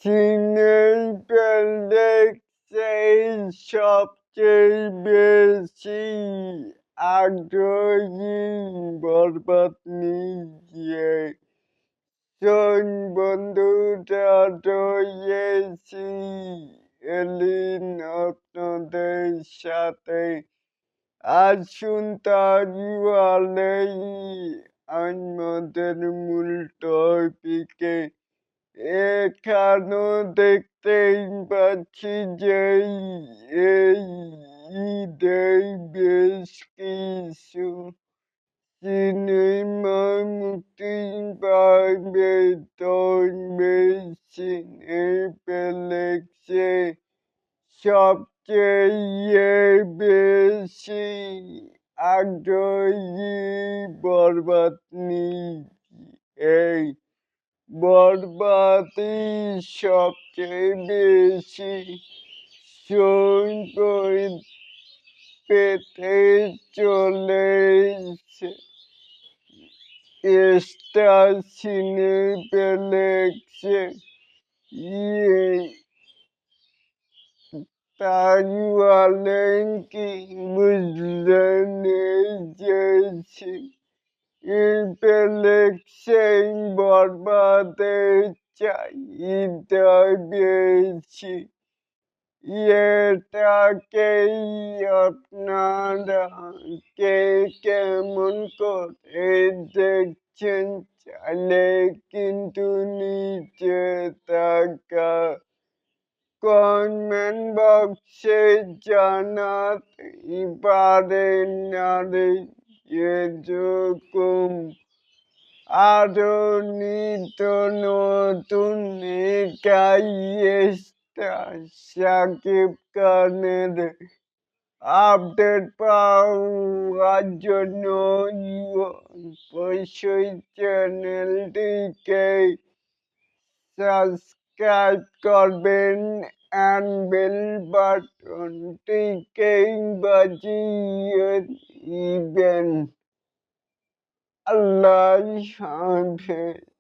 চীনের প্যালেক্সে সবচেয়ে বেশি আগ্রহী বরবাদ নিয়ে শোন বন্ধুরা রয়েছি এলিন আপনাদের সাথে। আসুন তাহলে আমাদের মূল টপিকে। এখানেও দেখতেই পাচ্ছি যে এই ঈদে বেশ কিছু সিনেমা মুক্তি পাবে। তবে সিনেপ্লেক্সে সবচেয়ে বেশি আগ্রহী বরবাদ নিয়ে। এই বরবাদই সবচেয়ে বেশি সময় পেতে চলেছে স্টার সিনেপ্লেক্সে। তাহলে কি বুঝলেন যে সিনেপ্লেক্সে বরবাদের চাহিদা বেশি? এটাকেই আপনারা কে কেমন করে দেখছেন চাইলে কিন্তু নিচে থাকা কমেন্ট বক্সে জানাতে পারেন। আর এরকম আরো নিত্য নতুন শাকিব খানের আপডেট পাওয়ার জন্য অবশ্যই চ্যানেলটিকে সাবস্ক্রাইব করবেন and বেল বাটনটিকে বাজিয়ে দিবেন। আল্লাহ হাফেজ।